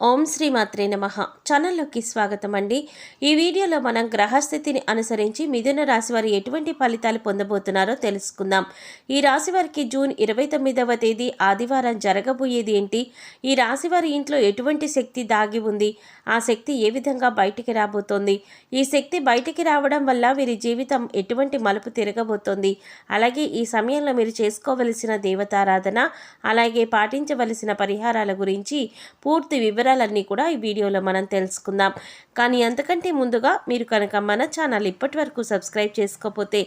ఓం శ్రీ మాత్రే నమః. ఛానల్లోకి స్వాగతం అండి. ఈ వీడియోలో మనం గ్రహస్థితిని అనుసరించి మిథున రాశి వారు ఎటువంటి ఫలితాలు పొందబోతున్నారో తెలుసుకుందాం. ఈ రాశి వారికి జూన్ 29వ తేదీ ఆదివారం జరగబోయేది ఏంటి, ఈ రాశి వారి ఇంట్లో ఎటువంటి శక్తి దాగి ఉంది, ఆ శక్తి ఏ విధంగా బయటికి రాబోతోంది, ఈ శక్తి బయటికి రావడం వల్ల వీరి జీవితం ఎటువంటి మలుపు తిరగబోతోంది, అలాగే ఈ సమయంలో మీరు చేసుకోవలసిన దేవతారాధన, అలాగే పాటించవలసిన పరిహారాల గురించి పూర్తి వివరాలన్నీ కూడా ఈ వీడియోలో మనం తెలుసుకుందాం. కానీ అంతకంటే ముందుగా మీరు కనుక మన ఛానల్ ఇప్పటి వరకు సబ్స్క్రైబ్ చేసుకోకపోతే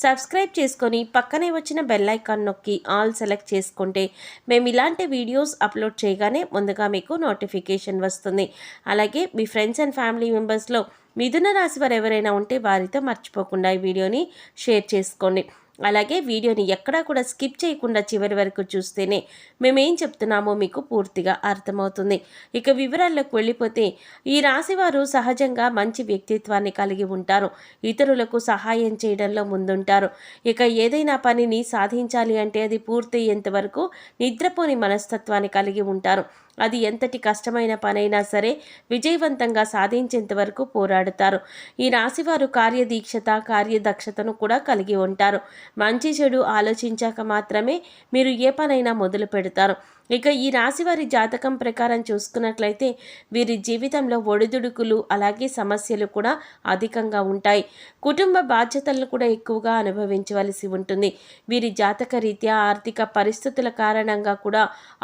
సబ్స్క్రైబ్ చేసుకొని పక్కనే వచ్చిన బెల్ ఐకాన్ నొక్కి ఆల్ సెలెక్ట్ చేసుకుంటే మేము ఇలాంటి వీడియోస్ అప్లోడ్ చేయగానే ముందుగా మీకు నోటిఫికేషన్ వస్తుంది. అలాగే మీ ఫ్రెండ్స్ అండ్ ఫ్యామిలీ మెంబర్స్లో మిథున రాశి వారు ఎవరైనా ఉంటే వారితో మర్చిపోకుండా ఈ వీడియోని షేర్ చేసుకోండి. అలాగే వీడియోని ఎక్కడా కూడా స్కిప్ చేయకుండా చివరి వరకు చూస్తేనే మేమేం చెప్తున్నామో మీకు పూర్తిగా అర్థమవుతుంది. ఇక వివరాల్లోకి వెళ్ళిపోతే, ఈ రాశివారు సహజంగా మంచి వ్యక్తిత్వాన్ని కలిగి ఉంటారు. ఇతరులకు సహాయం చేయడంలో ముందుంటారు. ఇక ఏదైనా పనిని సాధించాలి అంటే అది పూర్తయ్యేంత వరకు నిద్రపోని మనస్తత్వాన్ని కలిగి ఉంటారు. అది ఎంతటి కష్టమైన పనైనా సరే విజయవంతంగా సాధించేంత వరకు పోరాడుతారు. ఈ రాశివారు కార్యదీక్షత, కార్యదక్షతను కూడా కలిగి ఉంటారు. మంచి చెడు ఆలోచించాక మాత్రమే మీరు ఏ పనైనా మొదలు పెడతారు. ఇక ఈ రాశివారి జాతకం ప్రకారం చూసుకున్నట్లయితే వీరి జీవితంలో ఒడిదుడుకులు అలాగే సమస్యలు కూడా అధికంగా ఉంటాయి. కుటుంబ బాధ్యతలను కూడా ఎక్కువగా అనుభవించవలసి ఉంటుంది. వీరి జాతక రీత్యా ఆర్థిక పరిస్థితుల కారణంగా కూడా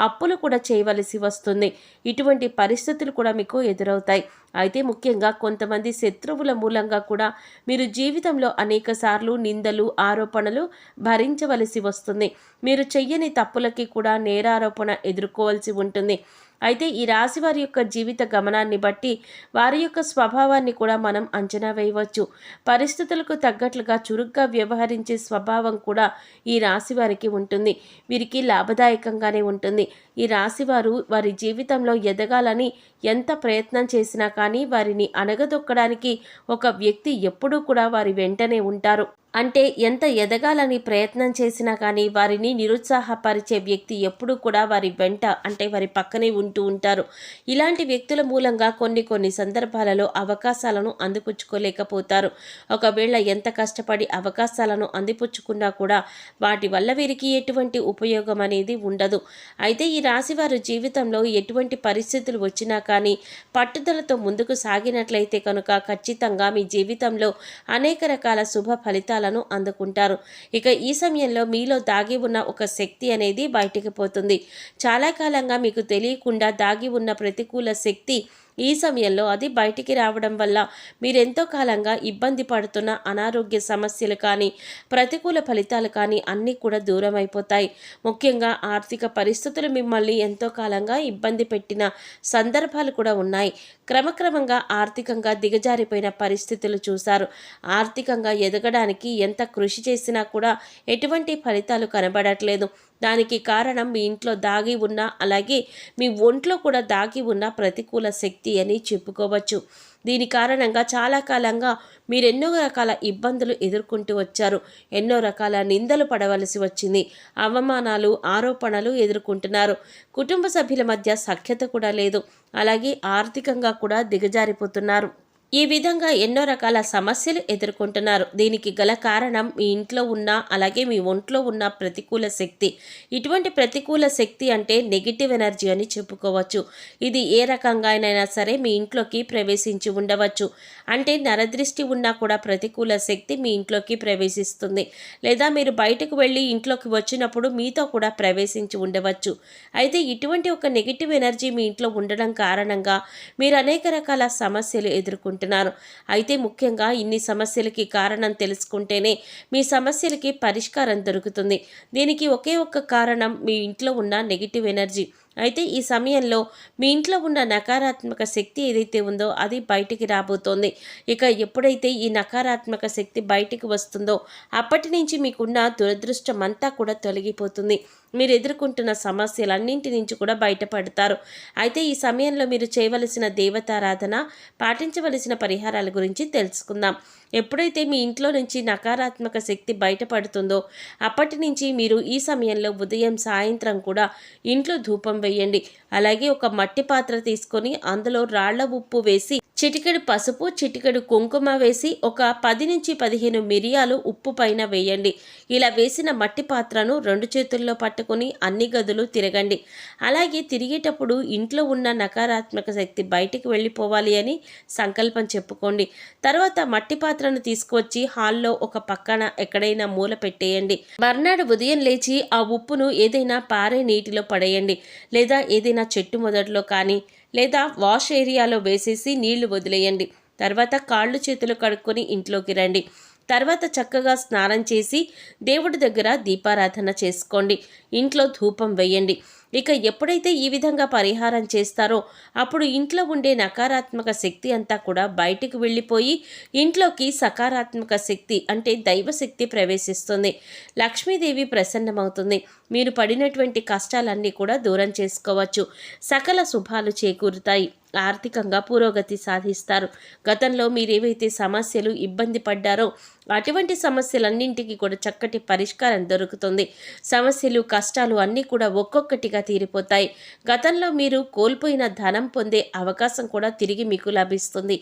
అప్పులు కూడా చేయవలసి వస్తుంది. ఇటువంటి పరిస్థితులు కూడా మీకు ఎదురవుతాయి. అయితే ముఖ్యంగా కొంతమంది శత్రువుల మూలంగా కూడా మీరు జీవితంలో అనేకసార్లు నిందలు, ఆరోపణలు భరించవలసి వస్తుంది. మీరు చెయ్యని తప్పులకి కూడా నేరారోపణ ఎదుర్కోవాల్సి ఉంటుంది. అయితే ఈ రాశి వారి యొక్క జీవిత గమనాన్ని బట్టి వారి యొక్క స్వభావాన్ని కూడా మనం అంచనా వేయవచ్చు. పరిస్థితులకు తగ్గట్లుగా చురుగ్గా వ్యవహరించే స్వభావం కూడా ఈ రాశి వారికి ఉంటుంది. వీరికి లాభదాయకంగానే ఉంటుంది. ఈ రాశివారు వారి జీవితంలో ఎదగాలని ఎంత ప్రయత్నం చేసినా కానీ వారిని అణగదొక్కడానికి ఒక వ్యక్తి ఎప్పుడూ కూడా వారి వెంటనే ఉంటారు. అంటే ఎంత ఎదగాలని ప్రయత్నం చేసినా కానీ వారిని నిరుత్సాహపరిచే వ్యక్తి ఎప్పుడూ కూడా వారి వెంట, అంటే వారి పక్కనే ఉంటూ ఉంటారు. ఇలాంటి వ్యక్తుల మూలంగా కొన్ని సందర్భాలలో అవకాశాలను అందిపుచ్చుకోలేకపోతారు. ఒకవేళ ఎంత కష్టపడి అవకాశాలను అందిపుచ్చుకున్నా కూడా వాటి వల్ల వీరికి ఎటువంటి ఉపయోగం అనేది ఉండదు. అయితే ఈ రాశివారు జీవితంలో ఎటువంటి పరిస్థితులు వచ్చినా కానీ పట్టుదలతో ముందుకు సాగినట్లయితే కనుక ఖచ్చితంగా మీ జీవితంలో అనేక రకాల శుభ ఫలితాలను అందుకుంటారు. ఇక ఈ సమయంలో మీలో దాగి ఉన్న ఒక శక్తి అనేది బయటికి పోతుంది. చాలా కాలంగా మీకు తెలియకుండా దాగి ఉన్న ప్రతికూల శక్తి ఈ సమయంలో అది బయటికి రావడం వల్ల మీరెంతో కాలంగా ఇబ్బంది పడుతున్న అనారోగ్య సమస్యలు కానీ ప్రతికూల ఫలితాలు కానీ అన్నీ కూడా దూరం అయిపోతాయి. ముఖ్యంగా ఆర్థిక పరిస్థితులు మిమ్మల్ని ఎంతో కాలంగా ఇబ్బంది పెట్టిన సందర్భాలు కూడా ఉన్నాయి. క్రమక్రమంగా ఆర్థికంగా దిగజారిపోయిన పరిస్థితులు చూశారు. ఆర్థికంగా ఎదగడానికి ఎంత కృషి చేసినా కూడా ఎటువంటి ఫలితాలు కనబడట్లేదు. దానికి కారణం మీ ఇంట్లో దాగి ఉన్న, అలాగే మీ ఒంట్లో కూడా దాగి ఉన్న ప్రతికూల శక్తి అని చెప్పుకోవచ్చు. దీని కారణంగా చాలా కాలంగా మీరెన్నో రకాల ఇబ్బందులు ఎదుర్కొంటూ వచ్చారు. ఎన్నో రకాల నిందలు పడవలసి వచ్చింది. అవమానాలు, ఆరోపణలు ఎదుర్కొంటున్నారు. కుటుంబ సభ్యుల మధ్య సఖ్యత కూడా లేదు. అలాగే ఆర్థికంగా కూడా దిగజారిపోతున్నారు. ఈ విధంగా ఎన్నో రకాల సమస్యలు ఎదుర్కొంటున్నారు. దీనికి గల కారణం మీ ఇంట్లో ఉన్న, అలాగే మీ ఒంట్లో ఉన్న ప్రతికూల శక్తి. ఇటువంటి ప్రతికూల శక్తి అంటే నెగిటివ్ ఎనర్జీ అని చెప్పుకోవచ్చు. ఇది ఏ రకంగానైనా సరే మీ ఇంట్లోకి ప్రవేశించి ఉండవచ్చు. అంటే నరదృష్టి ఉన్నా కూడా ప్రతికూల శక్తి మీ ఇంట్లోకి ప్రవేశిస్తుంది. లేదా మీరు బయటకు వెళ్ళి ఇంట్లోకి వచ్చినప్పుడు మీతో కూడా ప్రవేశించి ఉండవచ్చు. అయితే ఇటువంటి ఒక నెగిటివ్ ఎనర్జీ మీ ఇంట్లో ఉండడం కారణంగా మీరు అనేక రకాల సమస్యలు ఎదుర్కొంటున్నారు. అయితే ముఖ్యంగా ఇన్ని సమస్యలకి కారణం తెలుసుకుంటేనే మీ సమస్యలకి పరిష్కారం దొరుకుతుంది. దీనికి ఒకే ఒక్క కారణం మీ ఇంట్లో ఉన్న నెగిటివ్ ఎనర్జీ. అయితే ఈ సమయంలో మీ ఇంట్లో ఉన్న నకారాత్మక శక్తి ఏదైతే ఉందో అది బయటికి రాబోతోంది. ఇక ఎప్పుడైతే ఈ నకారాత్మక శక్తి బయటికి వస్తుందో అప్పటి నుంచి మీకున్న దురదృష్టం అంతా కూడా తొలగిపోతుంది. మీరు ఎదుర్కొంటున్న సమస్యలన్నింటి నుంచి కూడా బయటపడతారు. అయితే ఈ సమయంలో మీరు చేయవలసిన దేవతారాధన, పాటించవలసిన పరిహారాల గురించి తెలుసుకుందాం. ఎప్పుడైతే మీ ఇంట్లో నుంచి నకారాత్మక శక్తి బయటపడుతుందో అప్పటి నుంచి మీరు ఈ సమయంలో ఉదయం సాయంత్రం కూడా ఇంట్లో ధూపం వేయండి. అలాగే ఒక మట్టి పాత్ర తీసుకొని అందులో రాళ్ల ఉప్పు వేసి చిటికెడు పసుపు, చిటికెడు కుంకుమ వేసి ఒక 10 నుంచి 15 మిరియాలు ఉప్పు పైన వేయండి. ఇలా వేసిన మట్టి పాత్రను 2 చేతుల్లో పట్టుకొని అన్ని గదులు తిరగండి. అలాగే తిరిగేటప్పుడు ఇంట్లో ఉన్న నకారాత్మక శక్తి బయటికి వెళ్ళిపోవాలి అని సంకల్పం చెప్పుకోండి. తర్వాత మట్టి పాత్రను తీసుకువచ్చి హాల్లో ఒక పక్కన ఎక్కడైనా మూల పెట్టేయండి. మర్నాడు ఉదయం లేచి ఆ ఉప్పును ఏదైనా పారే నీటిలో పడేయండి. లేదా ఏదైనా చెట్టు మొదట్లో కానీ లేదా వాష్ ఏరియాలో వేసేసి నీళ్లు వదిలేయండి. తర్వాత కాళ్ళు చేతులు కడుక్కొని ఇంట్లోకి రండి. తర్వాత చక్కగా స్నానం చేసి దేవుడి దగ్గర దీపారాధన చేసుకోండి. ఇంట్లో ధూపం వేయండి. ఇక ఎప్పుడైతే ఈ విధంగా పరిహారం చేస్తారో అప్పుడు ఇంట్లో ఉండే నకారాత్మక శక్తి అంతా కూడా బయటికి వెళ్ళిపోయి ఇంట్లోకి సకారాత్మక శక్తి అంటే దైవశక్తి ప్రవేశిస్తుంది. లక్ష్మీదేవి ప్రసన్నమవుతుంది. మీరు పడినటువంటి కష్టాలన్నీ కూడా దూరం చేసుకోవచ్చు. సకల శుభాలు చేకూరుతాయి. ఆర్థికంగా పురోగతి సాధిస్తారు. గతంలో మీరేవైతే సమస్యలు ఇబ్బంది పడ్డారో అటువంటి సమస్యలన్నింటికి కూడా చక్కటి పరిష్కారం దొరుకుతుంది. సమస్యలు కష్టాలు అన్నీ కూడా ఒక్కొక్కటిగా తీరిపోతాయి. గతంలో మీరు కోల్పోయిన ధనం పొందే అవకాశం కూడా తిరిగి మీకు లభిస్తుంది.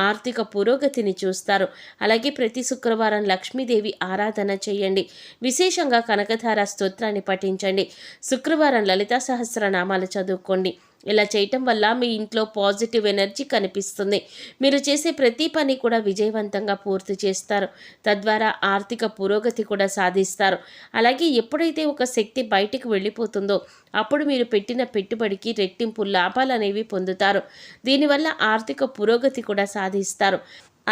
ఆర్థిక పురోగతిని చూస్తారు. అలాగే ప్రతి శుక్రవారం లక్ష్మీదేవి ఆరాధన చేయండి. విశేషంగా కనకధార స్తోత్రాన్ని పఠించండి. శుక్రవారం లలితా సహస్రనామాలు చదువుకోండి. ఇలా చేయటం వల్ల మీ ఇంట్లో పాజిటివ్ ఎనర్జీ కనిపిస్తుంది. మీరు చేసే ప్రతి పని కూడా విజయవంతంగా పూర్తి చేస్తారు. తద్వారా ఆర్థిక పురోగతి కూడా సాధిస్తారు. అలాగే ఎప్పుడైతే ఒక శక్తి బయటికి వెళ్ళిపోతుందో అప్పుడు మీరు పెట్టిన పెట్టుబడికి రెట్టింపు లాభాలు అనేవి పొందుతారు. దీనివల్ల ఆర్థిక పురోగతి కూడా సాధిస్తారు.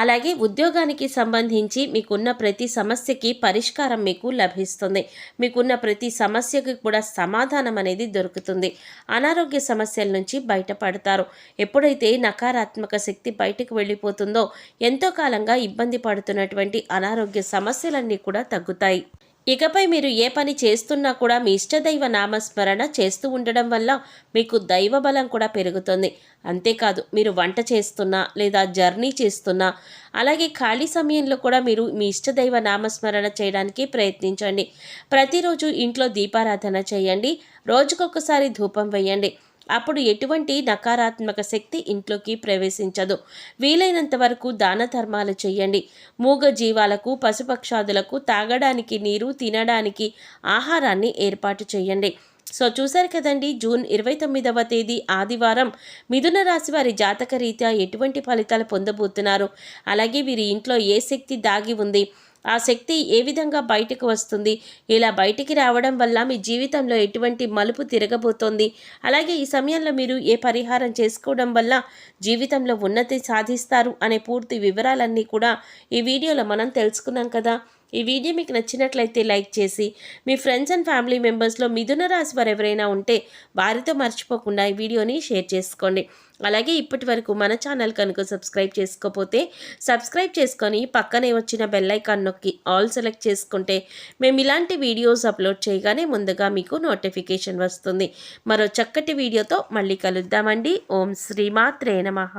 అలాగే ఉద్యోగానికి సంబంధించి మీకున్న ప్రతి సమస్యకి పరిష్కారం మీకు లభిస్తుంది. మీకున్న ప్రతి సమస్యకి కూడా సమాధానం అనేది దొరుకుతుంది. అనారోగ్య సమస్యల నుంచి బయటపడతారు. ఎప్పుడైతే నకారాత్మక శక్తి బయటకు వెళ్ళిపోతుందో ఎంతో కాలంగా ఇబ్బంది పడుతున్నటువంటి అనారోగ్య సమస్యలన్నీ కూడా తగ్గుతాయి. ఇకపై మీరు ఏ పని చేస్తున్నా కూడా మీ ఇష్టదైవ నామస్మరణ చేస్తూ ఉండడం వల్ల మీకు దైవ బలం కూడా పెరుగుతుంది. అంతేకాదు మీరు వంట చేస్తున్నా లేదా జర్నీ చేస్తున్నా అలాగే ఖాళీ సమయంలో కూడా మీరు మీ ఇష్టదైవ నామస్మరణ చేయడానికి ప్రయత్నించండి. ప్రతిరోజు ఇంట్లో దీపారాధన చేయండి. రోజుకొకసారి ధూపం వేయండి. అప్పుడు ఎటువంటి నకారాత్మక శక్తి ఇంట్లోకి ప్రవేశించదు. వీలైనంత వరకు దాన ధర్మాలు చేయండి. మూగ జీవాలకు, పశుపక్షాదులకు తాగడానికి నీరు, తినడానికి ఆహారాన్ని ఏర్పాటు చేయండి. సో చూశారు కదండి, జూన్ 29వ తేదీ ఆదివారం మిథున రాశి వారి జాతక రీత్యా ఎటువంటి ఫలితాలు పొందబోతున్నారు, అలాగే వీరి ఇంట్లో ఏ శక్తి దాగి ఉంది, ఆ శక్తి ఏ విధంగా బయటకు వస్తుంది, ఇలా బయటికి రావడం వల్ల మీ జీవితంలో ఎటువంటి మలుపు తిరగబోతోంది, అలాగే ఈ సమయంలో మీరు ఏ పరిహారం చేసుకోవడం వల్ల జీవితంలో ఉన్నతి సాధిస్తారు అనే పూర్తి వివరాలన్నీ కూడా ఈ వీడియోలో మనం తెలుసుకున్నాం కదా. ఈ వీడియో మీకు నచ్చినట్లయితే లైక్ చేసి మీ ఫ్రెండ్స్ అండ్ ఫ్యామిలీ మెంబర్స్లో మిథున రాశి వారు ఎవరైనా ఉంటే వారితో మర్చిపోకుండా ఈ వీడియోని షేర్ చేసుకోండి. అలాగే ఇప్పటి వరకు మన ఛానల్ కనుక సబ్స్క్రైబ్ చేసుకోకపోతే సబ్స్క్రైబ్ చేసుకొని పక్కనే వచ్చిన బెల్ ఐకాన్ నొక్కి ఆల్ సెలెక్ట్ చేసుకుంటే మేము ఇలాంటి వీడియోస్ అప్లోడ్ చేయగానే ముందుగా మీకు నోటిఫికేషన్ వస్తుంది. మరో చక్కటి వీడియోతో మళ్ళీ కలుద్దామండి. ఓం శ్రీమాత్రే నమః.